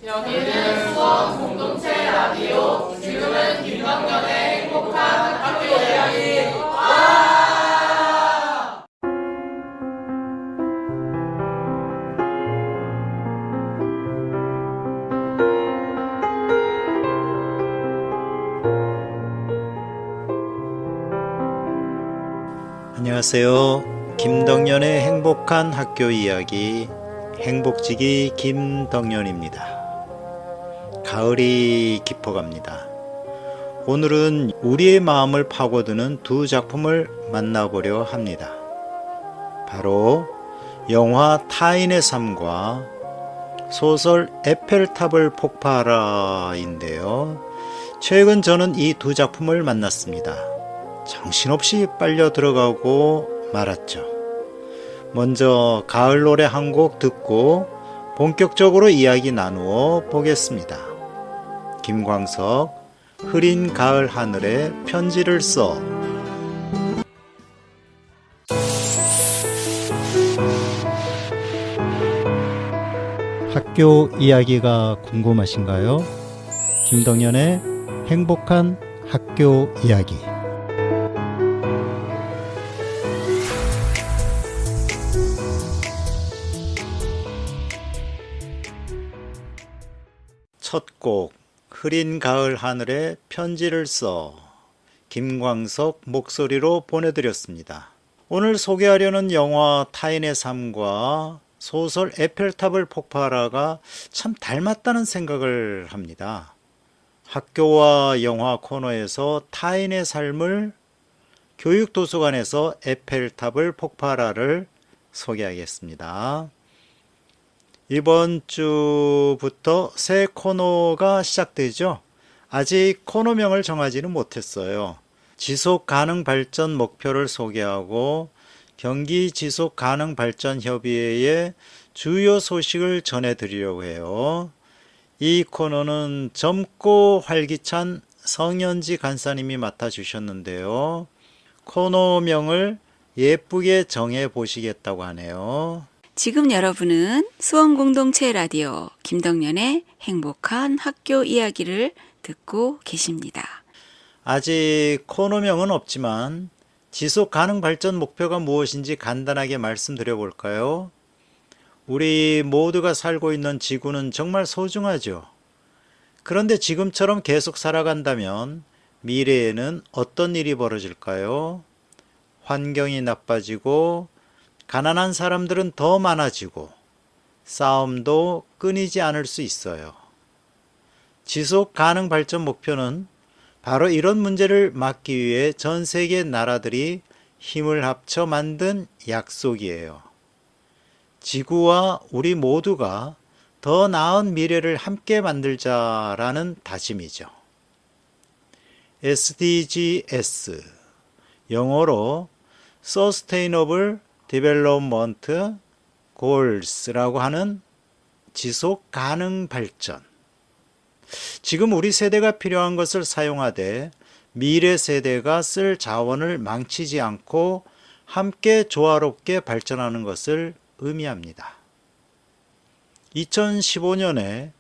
여기는 수원 공동체 라디오. 지금은 김덕년의 행복한 학교 이야기. 안녕하세요. 김덕년의 행복한 학교 이야기, 행복지기 김덕년입니다. 가을이 깊어갑니다. 오늘은 우리의 마음을 파고드는 두 작품을 만나보려 합니다. 바로 영화 타인의 삶과 소설 에펠탑을 폭파하라인데요. 최근 저는 이 두 작품을 만났습니다. 정신없이 빨려 들어가고 말았죠. 먼저 가을 노래 한 곡 듣고 본격적으로 이야기 나누어 보겠습니다. 김광석, 흐린 가을 하늘에 편지를 써. 학교 이야기가 궁금하신가요? 김덕년의 행복한 학교 이야기. 첫 곡, 흐린 가을 하늘에 편지를 써. 김광석 목소리로 보내드렸습니다. 오늘 소개하려는 영화 타인의 삶과 소설 에펠탑을 폭파하라가 참 닮았다는 생각을 합니다. 학교와 영화 코너에서 타인의 삶을, 교육도서관에서 에펠탑을 폭파하라를 소개하겠습니다. 이번 주부터 새 코너가 시작되죠. 아직 코너명을 정하지는 못했어요. 지속가능 발전 목표를 소개하고 경기 지속가능발전협의회의 주요 소식을 전해드리려고 해요. 이 코너는 젊고 활기찬 성현지 간사님이 맡아주셨는데요. 코너명을 예쁘게 정해보시겠다고 하네요. 지금 여러분은 수원공동체 라디오 김덕년의 행복한 학교 이야기를 듣고 계십니다. 아직 코너명은 없지만 지속가능발전 목표가 무엇인지 간단하게 말씀드려 볼까요? 우리 모두가 살고 있는 지구는 정말 소중하죠. 그런데 지금처럼 계속 살아간다면 미래에는 어떤 일이 벌어질까요? 환경이 나빠지고 가난한 사람들은 더 많아지고 싸움도 끊이지 않을 수 있어요. 지속 가능 발전 목표는 바로 이런 문제를 막기 위해 전 세계 나라들이 힘을 합쳐 만든 약속이에요. 지구와 우리 모두가 더 나은 미래를 함께 만들자라는 다짐이죠. SDGs, 영어로 Sustainable Development Goals라고 하는 지속 가능 발전. 지금 우리 세대가 필요한 것을 사용하되 미래 세대가 쓸 자원을 망치지 않고 함께 조화롭게 발전하는 것을 의미합니다. 2015년에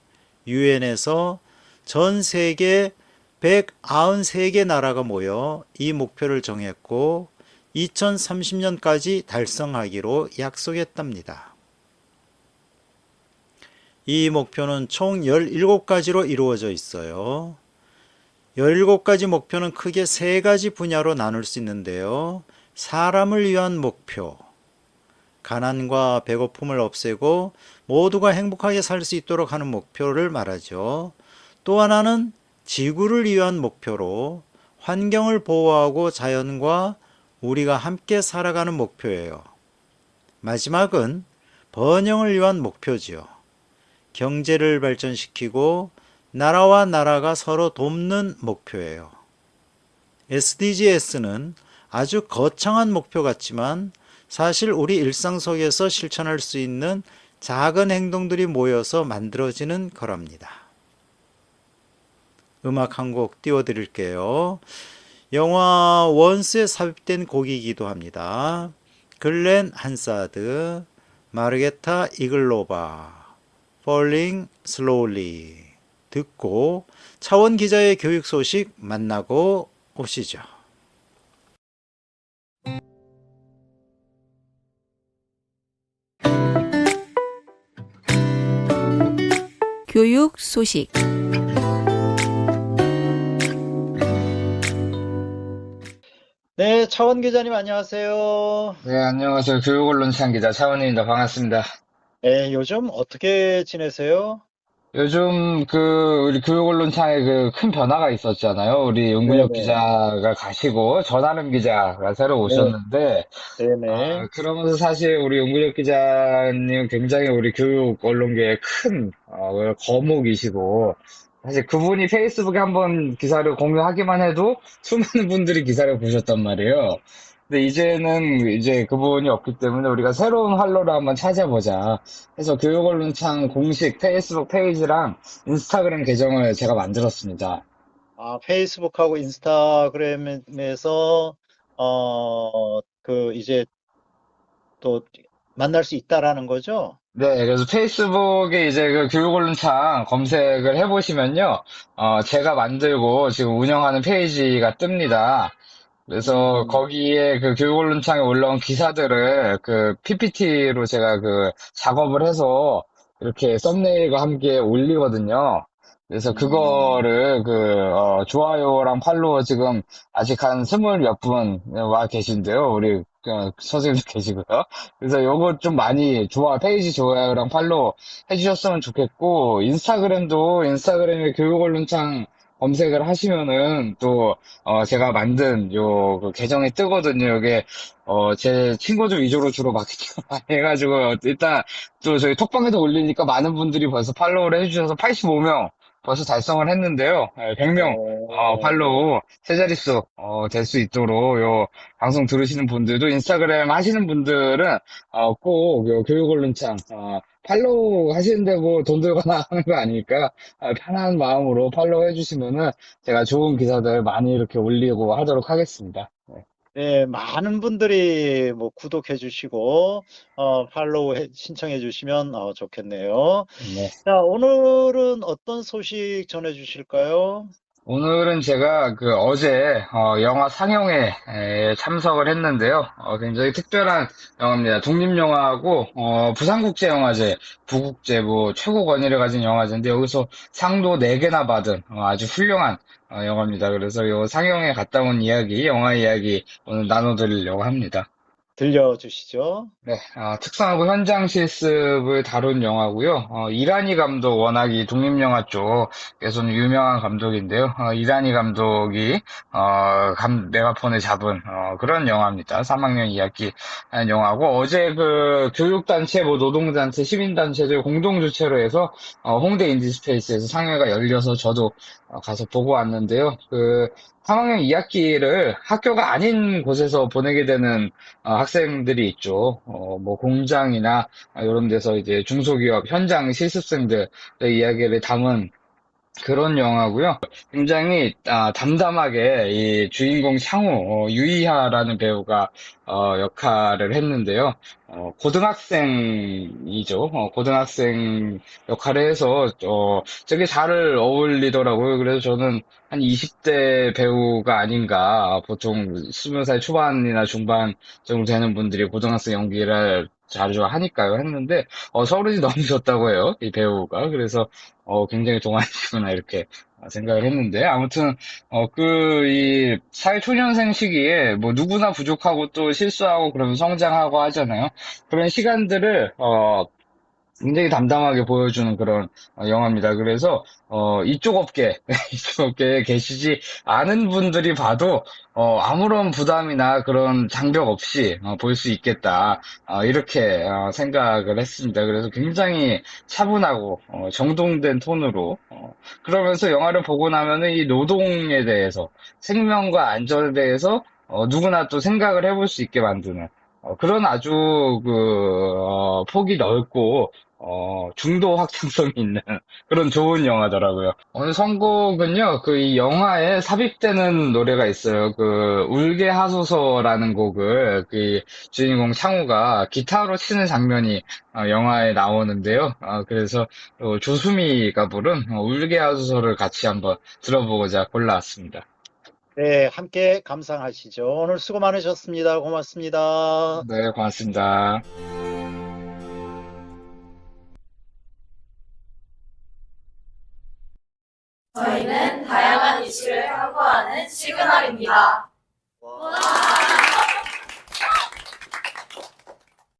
유엔에서 전 세계 193개 나라가 모여 이 목표를 정했고 2030년까지 달성하기로 약속했답니다. 이 목표는 총 17가지로 이루어져 있어요. 17가지 목표는 크게 3가지 분야로 나눌 수 있는데요. 사람을 위한 목표, 가난과 배고픔을 없애고 모두가 행복하게 살 수 있도록 하는 목표를 말하죠. 또 하나는 지구를 위한 목표로 환경을 보호하고 자연과 우리가 함께 살아가는 목표예요. 마지막은 번영을 위한 목표지요. 경제를 발전시키고 나라와 나라가 서로 돕는 목표예요. SDGs는 아주 거창한 목표 같지만 사실 우리 일상 속에서 실천할 수 있는 작은 행동들이 모여서 만들어지는 거랍니다. 음악 한 곡 띄워드릴게요. 영화 원스에 삽입된 곡이기도 합니다. 글렌 한사드, 마르게타 이글로바, Falling Slowly 듣고 차원 기자의 교육 소식 만나고 오시죠. 교육 소식. 네, 차원 기자님 안녕하세요. 네, 안녕하세요. 교육언론창 기자 차원입니다. 반갑습니다. 네, 요즘 어떻게 지내세요? 요즘 우리 교육언론창에 큰 변화가 있었잖아요. 우리 윤근혁 네네. 기자가 가시고 전하름 기자가 새로 네, 오셨는데, 네네. 그러면서 사실 우리 윤근혁 기자님 굉장히 우리 교육 언론계의 큰, 거목이시고, 사실 그분이 페이스북에 한번 기사를 공유하기만 해도 수많은 분들이 기사를 보셨단 말이에요. 근데 이제는 이제 그분이 없기 때문에 우리가 새로운 활로를 한번 찾아보자 해서 교육언론창 공식 페이스북 페이지랑 인스타그램 계정을 제가 만들었습니다. 아, 페이스북하고 인스타그램에서 이제 또 만날 수 있다라는 거죠? 네, 그래서 페이스북에 이제 교육언론창 검색을 해보시면요, 제가 만들고 지금 운영하는 페이지가 뜹니다. 그래서 음, 거기에 교육언론창에 올라온 기사들을 PPT로 제가 작업을 해서 이렇게 썸네일과 함께 올리거든요. 그래서 음, 그거를 좋아요랑 팔로워 지금 아직 한 스물 몇 분 와 계신데요. 우리 선생님도 계시고요. 그래서 요거 좀 많이 페이지 좋아요랑 팔로우 해주셨으면 좋겠고, 인스타그램에 교육언론창 검색을 하시면은 또 제가 만든 계정이 뜨거든요. 이게, 제 친구들 위주로 주로 마케팅을 많이 해가지고, 일단 또 저희 톡방에도 올리니까 많은 분들이 벌써 팔로우를 해주셔서 85명 벌써 달성을 했는데요. 100명, 어, 팔로우, 세 자릿수, 될 수 있도록, 방송 들으시는 분들도 인스타그램 하시는 분들은, 꼭, 교육 언론창, 팔로우 하시는데 뭐 돈 들거나 하는 거 아니니까, 편한 마음으로 팔로우 해주시면은 제가 좋은 기사들 많이 이렇게 올리고 하도록 하겠습니다. 네. 네, 많은 분들이 뭐 구독해 주시고, 팔로우 신청해 주시면 좋겠네요. 네. 자, 오늘은 어떤 소식 전해 주실까요? 오늘은 제가 어제 영화 상영회 참석을 했는데요. 굉장히 특별한 영화입니다. 독립영화하고 부산국제영화제, 부국제 뭐 최고 권위를 가진 영화제인데 여기서 상도 4개나 받은 아주 훌륭한 영화입니다. 그래서 이 상영회 갔다 온 이야기, 영화 이야기 오늘 나눠드리려고 합니다. 들려주시죠. 네, 특성하고 현장 실습을 다룬 영화고요. 이란이 감독, 워낙 이 독립영화 쪽에서는 유명한 감독인데요. 이란이 감독이 메가폰을 잡은 그런 영화입니다. 3학년 이야기 한 영화고 어제 교육단체, 뭐 노동단체, 시민단체들 공동 주최로 해서 홍대 인디스페이스에서 상영회가 열려서 저도 가서 보고 왔는데요. 3학년 2학기를 학교가 아닌 곳에서 보내게 되는 학생들이 있죠. 뭐 공장이나 이런 데서 이제 중소기업 현장 실습생들의 이야기를 담은 그런 영화고요. 굉장히 담담하게 이 주인공 창우 유이하라는 배우가 역할을 했는데요. 고등학생이죠. 고등학생 역할을 해서 되게 잘 어울리더라고요. 그래서 저는 한 20대 배우가 아닌가. 보통 20살 초반이나 중반 정도 되는 분들이 고등학생 연기를 자주 하니까요. 했는데 서른이 넘으셨다고 해요. 이 배우가. 그래서 굉장히 동안이구나, 이렇게 생각을 했는데, 아무튼, 이 사회초년생 시기에 뭐 누구나 부족하고 또 실수하고 그러면 성장하고 하잖아요. 그런 시간들을, 굉장히 담담하게 보여주는 그런 영화입니다. 그래서 이쪽 업계 이쪽 업계에 계시지 않은 분들이 봐도 아무런 부담이나 그런 장벽 없이 볼 수 있겠다 이렇게 생각을 했습니다. 그래서 굉장히 차분하고 정돈된 톤으로 그러면서 영화를 보고 나면은 이 노동에 대해서 생명과 안전에 대해서 누구나 또 생각을 해볼 수 있게 만드는 그런 아주 폭이 넓고 중도 확장성이 있는 그런 좋은 영화더라고요. 오늘 선곡은요, 이 영화에 삽입되는 노래가 있어요. 울게 하소서라는 곡을 주인공 창우가 기타로 치는 장면이 영화에 나오는데요. 그래서 조수미가 부른 울게 하소서를 같이 한번 들어보고자 골라왔습니다. 네, 함께 감상하시죠. 오늘 수고 많으셨습니다. 고맙습니다. 네, 고맙습니다. 저희는 다양한 이슈를 탐구하는 시그널입니다.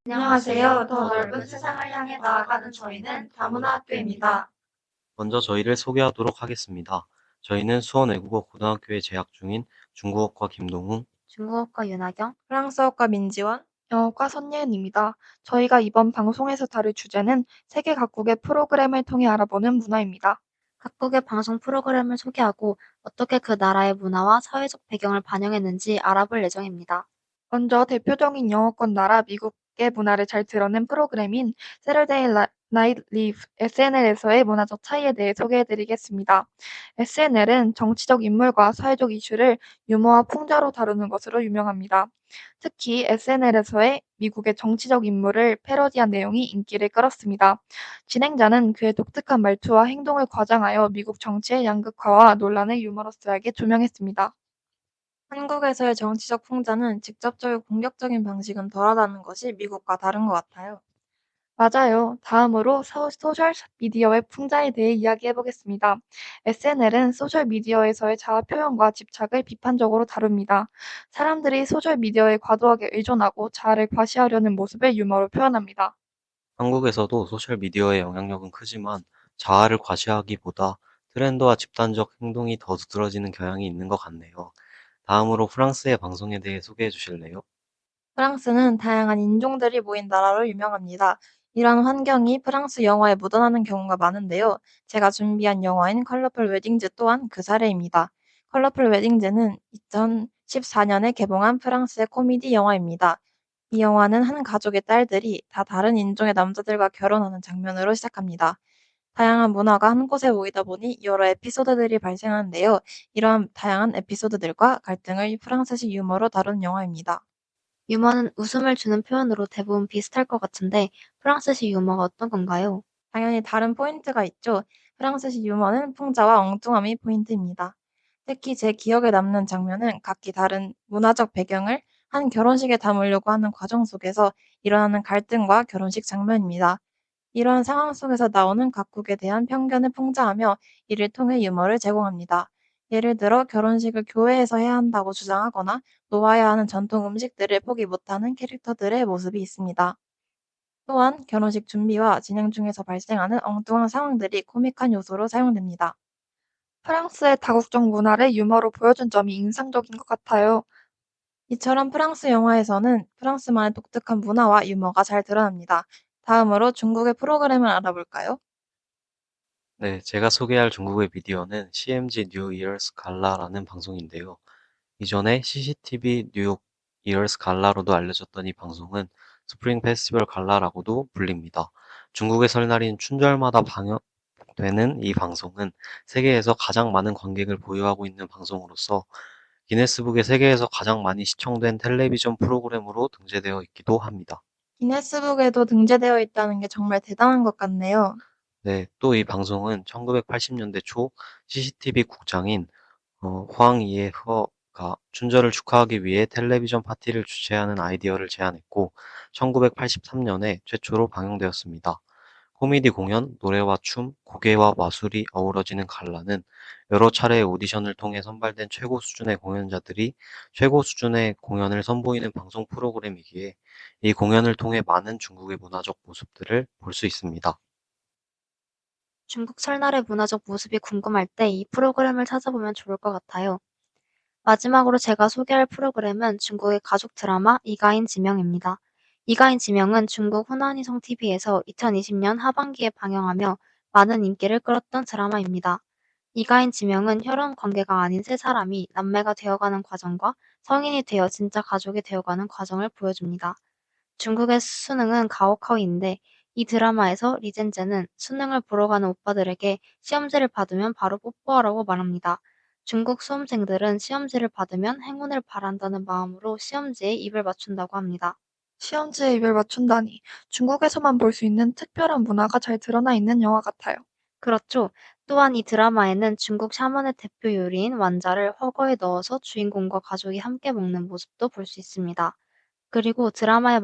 안녕하세요. 더 넓은 세상을 향해 나아가는 저희는 다문화 학교입니다. 먼저 저희를 소개하도록 하겠습니다. 저희는 수원외국어고등학교에 재학 중인 중국어과 김동훈, 중국어과 윤하경, 프랑스어과 민지원, 영어과 손예은입니다. 저희가 이번 방송에서 다룰 주제는 세계 각국의 프로그램을 통해 알아보는 문화입니다. 각국의 방송 프로그램을 소개하고 어떻게 그 나라의 문화와 사회적 배경을 반영했는지 알아볼 예정입니다. 먼저 대표적인 영어권 나라 미국의 문화를 잘 드러낸 프로그램인 Saturday Night Live, SNL에서의 문화적 차이에 대해 소개해드리겠습니다. SNL은 정치적 인물과 사회적 이슈를 유머와 풍자로 다루는 것으로 유명합니다. 특히 SNL에서의 미국의 정치적 인물을 패러디한 내용이 인기를 끌었습니다. 진행자는 그의 독특한 말투와 행동을 과장하여 미국 정치의 양극화와 논란을 유머러스하게 조명했습니다. 한국에서의 정치적 풍자는 직접적이고 공격적인 방식은 덜하다는 것이 미국과 다른 것 같아요. 맞아요. 다음으로 소셜 미디어의 풍자에 대해 이야기해 보겠습니다. SNL은 소셜 미디어에서의 자아 표현과 집착을 비판적으로 다룹니다. 사람들이 소셜 미디어에 과도하게 의존하고 자아를 과시하려는 모습을 유머로 표현합니다. 한국에서도 소셜미디어의 영향력은 크지만 자아를 과시하기보다 트렌드와 집단적 행동이 더 두드러지는 경향이 있는 것 같네요. 다음으로 프랑스의 방송에 대해 소개해 주실래요? 프랑스는 다양한 인종들이 모인 나라로 유명합니다. 이런 환경이 프랑스 영화에 묻어나는 경우가 많은데요. 제가 준비한 영화인 컬러풀 웨딩즈 또한 그 사례입니다. 컬러풀 웨딩즈는 2014년에 개봉한 프랑스의 코미디 영화입니다. 이 영화는 한 가족의 딸들이 다 다른 인종의 남자들과 결혼하는 장면으로 시작합니다. 다양한 문화가 한 곳에 모이다 보니 여러 에피소드들이 발생하는데요. 이러한 다양한 에피소드들과 갈등을 프랑스식 유머로 다룬 영화입니다. 유머는 웃음을 주는 표현으로 대부분 비슷할 것 같은데 프랑스식 유머가 어떤 건가요? 당연히 다른 포인트가 있죠. 프랑스식 유머는 풍자와 엉뚱함이 포인트입니다. 특히 제 기억에 남는 장면은 각기 다른 문화적 배경을 한 결혼식에 담으려고 하는 과정 속에서 일어나는 갈등과 결혼식 장면입니다. 이러한 상황 속에서 나오는 각국에 대한 편견을 풍자하며 이를 통해 유머를 제공합니다. 예를 들어 결혼식을 교회에서 해야 한다고 주장하거나 놓아야 하는 전통 음식들을 포기 못하는 캐릭터들의 모습이 있습니다. 또한 결혼식 준비와 진행 중에서 발생하는 엉뚱한 상황들이 코믹한 요소로 사용됩니다. 프랑스의 다국적 문화를 유머로 보여준 점이 인상적인 것 같아요. 이처럼 프랑스 영화에서는 프랑스만의 독특한 문화와 유머가 잘 드러납니다. 다음으로 중국의 프로그램을 알아볼까요? 네, 제가 소개할 중국의 미디어는 CMG 뉴 이어스 갈라라는 방송인데요. 이전에 CCTV 뉴욕 이어스 갈라로도 알려졌던 이 방송은 스프링 페스티벌 갈라라고도 불립니다. 중국의 설날인 춘절마다 방영되는 이 방송은 세계에서 가장 많은 관객을 보유하고 있는 방송으로서 기네스북에 세계에서 가장 많이 시청된 텔레비전 프로그램으로 등재되어 있기도 합니다. 기네스북에도 등재되어 있다는 게 정말 대단한 것 같네요. 네, 또 이 방송은 1980년대 초 CCTV 국장인 황 이에허가 춘절을 축하하기 위해 텔레비전 파티를 주최하는 아이디어를 제안했고 1983년에 최초로 방영되었습니다. 코미디 공연, 노래와 춤, 고개와 마술이 어우러지는 갈라는 여러 차례의 오디션을 통해 선발된 최고 수준의 공연자들이 최고 수준의 공연을 선보이는 방송 프로그램이기에 이 공연을 통해 많은 중국의 문화적 모습들을 볼 수 있습니다. 중국 설날의 문화적 모습이 궁금할 때 이 프로그램을 찾아보면 좋을 것 같아요. 마지막으로 제가 소개할 프로그램은 중국의 가족 드라마 이가인 지명입니다. 이가인 지명은 중국 후난이성 TV에서 2020년 하반기에 방영하며 많은 인기를 끌었던 드라마입니다. 이가인 지명은 혈연 관계가 아닌 세 사람이 남매가 되어가는 과정과 성인이 되어 진짜 가족이 되어가는 과정을 보여줍니다. 중국의 수능은 가오카오인데 이 드라마에서 리젠제는 수능을 보러 가는 오빠들에게 시험지를 받으면 바로 뽀뽀하라고 말합니다. 중국 수험생들은 시험지를 받으면 행운을 바란다는 마음으로 시험지에 입을 맞춘다고 합니다. 시험지에 입을 맞춘다니 중국에서만 볼 수 있는 특별한 문화가 잘 드러나 있는 영화 같아요. 그렇죠. 또한 이 드라마에는 중국 샤먼의 대표 요리인 완자를 허거에 넣어서 주인공과 가족이 함께 먹는 모습도 볼 수 있습니다. 그리고 드라마의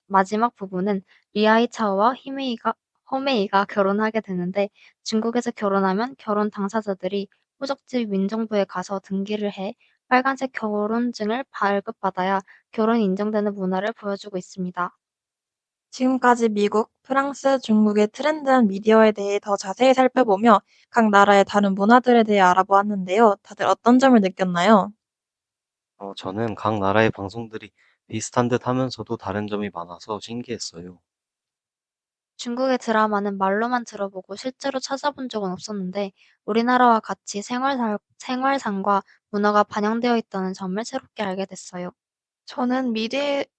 마지막 부분은 리아이 차오와 허메이가 결혼하게 되는데 중국에서 결혼하면 결혼 당사자들이 호적지 민정부에 가서 등기를 해 빨간색 결혼증을 발급받아야 결혼이 인정되는 문화를 보여주고 있습니다. 지금까지 미국, 프랑스, 중국의 트렌드한 미디어에 대해 더 자세히 살펴보며 각 나라의 다른 문화들에 대해 알아보았는데요. 다들 어떤 점을 느꼈나요? 저는 각 나라의 방송들이 비슷한 듯 하면서도 다른 점이 많아서 신기했어요. 중국의 드라마는 말로만 들어보고 실제로 찾아본 적은 없었는데 우리나라와 같이 생활상과 문화가 반영되어 있다는 점을 새롭게 알게 됐어요. 저는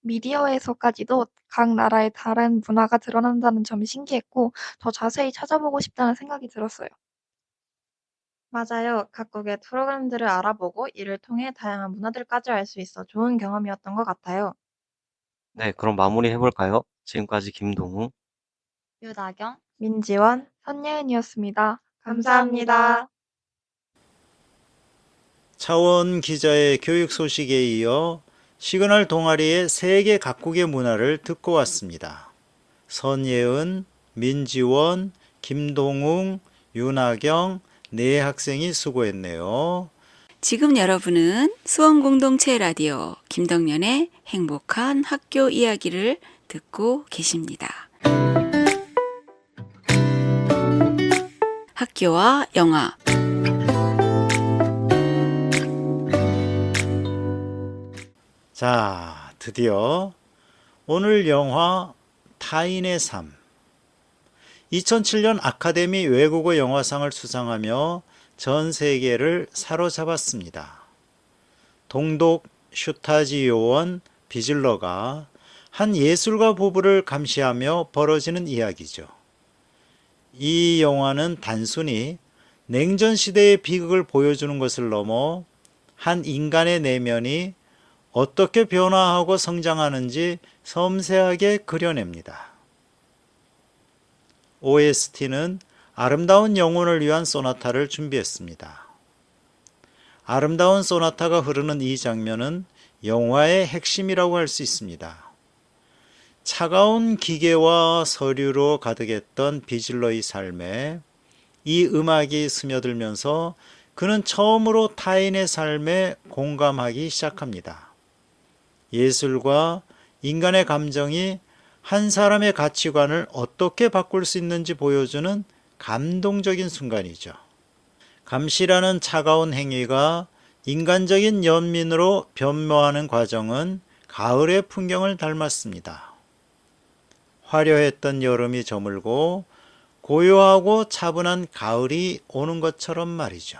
미디어에서까지도 각 나라의 다른 문화가 드러난다는 점이 신기했고 더 자세히 찾아보고 싶다는 생각이 들었어요. 맞아요. 각국의 프로그램들을 알아보고 이를 통해 다양한 문화들까지 알 수 있어 좋은 경험이었던 것 같아요. 네, 그럼 마무리 해볼까요? 지금까지 김동우. 유나경, 민지원, 선예은이었습니다. 감사합니다. 차원 기자의 교육 소식에 이어 시그널 동아리의 세계 각국의 문화를 듣고 왔습니다. 선예은, 민지원, 김동웅, 윤하경 네 학생이 수고했네요. 지금 여러분은 수원공동체 라디오 김덕년의 행복한 학교 이야기를 듣고 계십니다. 학교와 영화 자, 드디어 오늘 영화 타인의 삶. 2007년 아카데미 외국어 영화상을 수상하며 전 세계를 사로잡았습니다. 동독 슈타지 요원 비즐러가 한 예술가 부부를 감시하며 벌어지는 이야기죠. 이 영화는 단순히 냉전 시대의 비극을 보여주는 것을 넘어 한 인간의 내면이 어떻게 변화하고 성장하는지 섬세하게 그려냅니다. OST는 아름다운 영혼을 위한 소나타를 준비했습니다. 아름다운 소나타가 흐르는 이 장면은 영화의 핵심이라고 할 수 있습니다. 차가운 기계와 서류로 가득했던 비즐러의 삶에 이 음악이 스며들면서 그는 처음으로 타인의 삶에 공감하기 시작합니다. 예술과 인간의 감정이 한 사람의 가치관을 어떻게 바꿀 수 있는지 보여주는 감동적인 순간이죠. 감시라는 차가운 행위가 인간적인 연민으로 변모하는 과정은 가을의 풍경을 닮았습니다. 화려했던 여름이 저물고 고요하고 차분한 가을이 오는 것처럼 말이죠.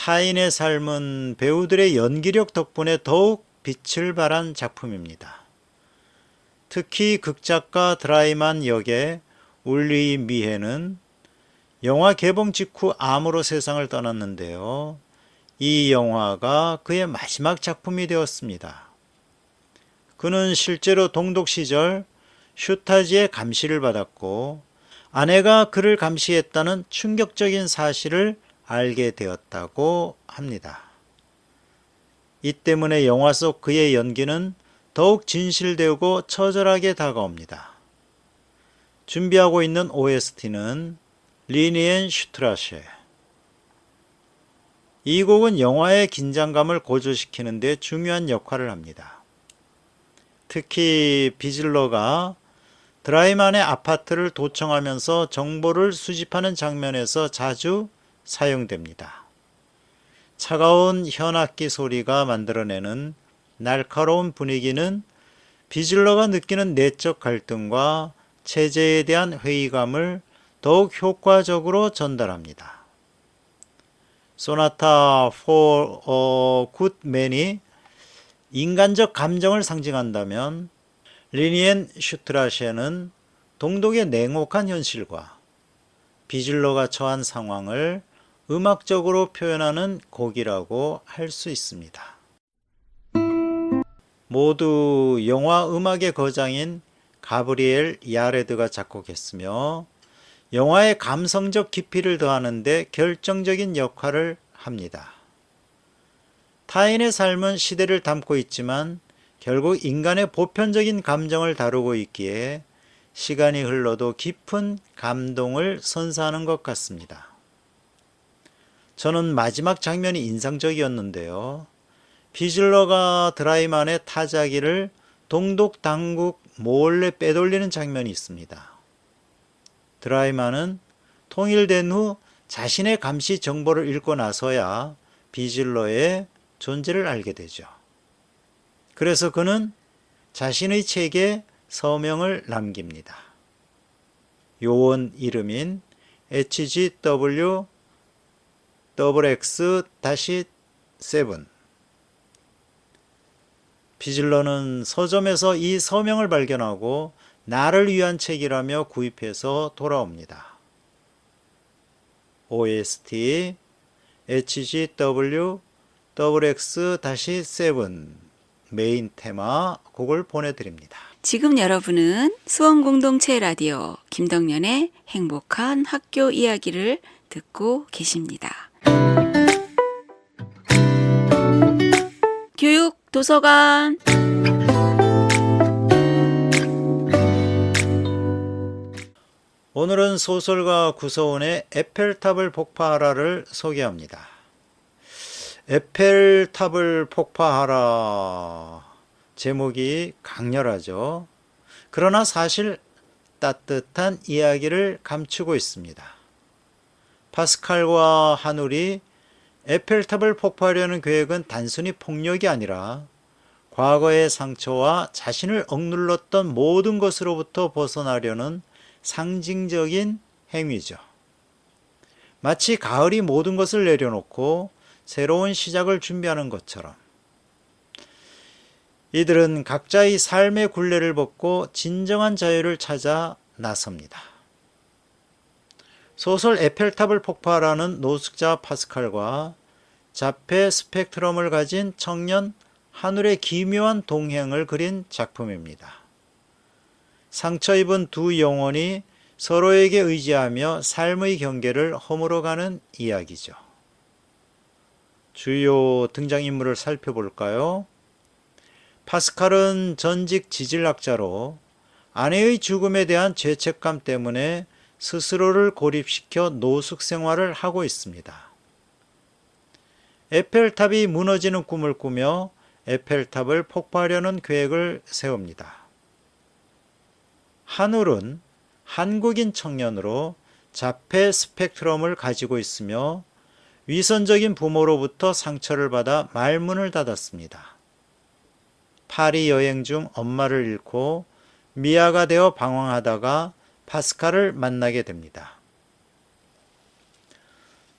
타인의 삶은 배우들의 연기력 덕분에 더욱 빛을 발한 작품입니다. 특히 극작가 드라이만 역의 울리 미해는 영화 개봉 직후 암으로 세상을 떠났는데요. 이 영화가 그의 마지막 작품이 되었습니다. 그는 실제로 동독 시절 슈타지의 감시를 받았고 아내가 그를 감시했다는 충격적인 사실을 알게 되었다고 합니다. 이 때문에 영화 속 그의 연기는 더욱 진실되고 처절하게 다가옵니다. 준비하고 있는 OST는 리니엔 슈트라셰. 이 곡은 영화의 긴장감을 고조시키는 데 중요한 역할을 합니다. 특히 비즐러가 드라이만의 아파트를 도청하면서 정보를 수집하는 장면에서 자주 사용됩니다. 차가운 현악기 소리가 만들어내는 날카로운 분위기는 비즐러가 느끼는 내적 갈등과 체제에 대한 회의감을 더욱 효과적으로 전달합니다. 소나타 for a Good Man이 인간적 감정을 상징한다면 리니엔 슈트라셰는 동독의 냉혹한 현실과 비즐러가 처한 상황을 음악적으로 표현하는 곡이라고 할 수 있습니다. 모두 영화 음악의 거장인 가브리엘 야레드가 작곡했으며 영화의 감성적 깊이를 더하는 데 결정적인 역할을 합니다. 타인의 삶은 시대를 담고 있지만 결국 인간의 보편적인 감정을 다루고 있기에 시간이 흘러도 깊은 감동을 선사하는 것 같습니다. 저는 마지막 장면이 인상적이었는데요. 비즐러가 드라이만의 타자기를 동독 당국 몰래 빼돌리는 장면이 있습니다. 드라이만은 통일된 후 자신의 감시 정보를 읽고 나서야 비즐러의 존재를 알게 되죠. 그래서 그는 자신의 책에 서명을 남깁니다. 요원 이름인 HGWXX-7. 비즐러는 서점에서 이 서명을 발견하고 나를 위한 책이라며 구입해서 돌아옵니다. OST HGWXX-7 메인 테마 곡을 보내드립니다. 지금 여러분은 수원공동체 라디오 김덕년의 행복한 학교 이야기를 듣고 계십니다. 교육 도서관. 오늘은 소설가 구서운의 에펠탑을 폭파하라를 소개합니다. 에펠탑을 폭파하라. 제목이 강렬하죠. 그러나 사실 따뜻한 이야기를 감추고 있습니다. 파스칼과 하눌이 에펠탑을 폭파하려는 계획은 단순히 폭력이 아니라 과거의 상처와 자신을 억눌렀던 모든 것으로부터 벗어나려는 상징적인 행위죠. 마치 가을이 모든 것을 내려놓고 새로운 시작을 준비하는 것처럼 이들은 각자의 삶의 굴레를 벗고 진정한 자유를 찾아 나섭니다. 소설 에펠탑을 폭파하라는 노숙자 파스칼과 자폐 스펙트럼을 가진 청년 하늘의 기묘한 동행을 그린 작품입니다. 상처 입은 두 영혼이 서로에게 의지하며 삶의 경계를 허물어가는 이야기죠. 주요 등장인물을 살펴볼까요? 파스칼은 전직 지질학자로 아내의 죽음에 대한 죄책감 때문에 스스로를 고립시켜 노숙 생활을 하고 있습니다. 에펠탑이 무너지는 꿈을 꾸며 에펠탑을 폭파하려는 계획을 세웁니다. 하눌은 한국인 청년으로 자폐 스펙트럼을 가지고 있으며 위선적인 부모로부터 상처를 받아 말문을 닫았습니다. 파리 여행 중 엄마를 잃고 미아가 되어 방황하다가 파스칼을 만나게 됩니다.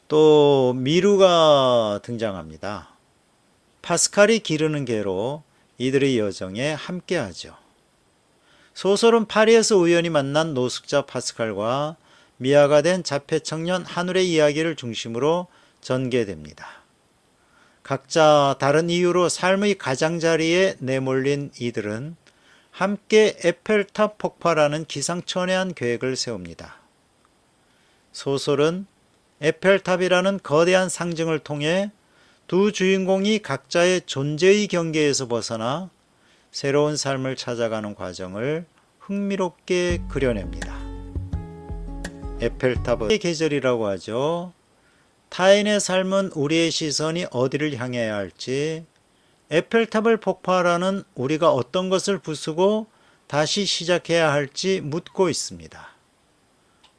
또 미루가 등장합니다. 파스칼이 기르는 개로 이들의 여정에 함께하죠. 소설은 파리에서 우연히 만난 노숙자 파스칼과 미아가 된 자폐 청년 하늘의 이야기를 중심으로 전개됩니다. 각자 다른 이유로 삶의 가장자리에 내몰린 이들은 함께 에펠탑 폭파라는 기상천외한 계획을 세웁니다. 소설은 에펠탑이라는 거대한 상징을 통해 두 주인공이 각자의 존재의 경계에서 벗어나 새로운 삶을 찾아가는 과정을 흥미롭게 그려냅니다. 에펠탑의 계절이라고 하죠. 타인의 삶은 우리의 시선이 어디를 향해야 할지, 에펠탑을 폭파하라는 우리가 어떤 것을 부수고 다시 시작해야 할지 묻고 있습니다.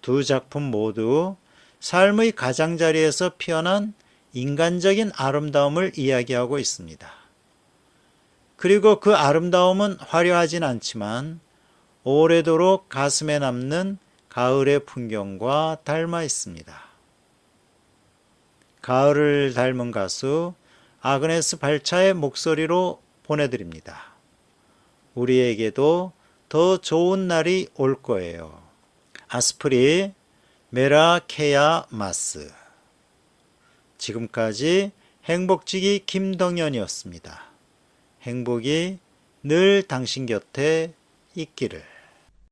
두 작품 모두 삶의 가장자리에서 피어난 인간적인 아름다움을 이야기하고 있습니다. 그리고 그 아름다움은 화려하진 않지만 오래도록 가슴에 남는 가을의 풍경과 닮아 있습니다. 가을을 닮은 가수 아그네스 발차의 목소리로 보내드립니다. 우리에게도 더 좋은 날이 올 거예요. 아스프리 메라케야 마스. 지금까지 행복지기 김동연이었습니다. 행복이 늘 당신 곁에 있기를.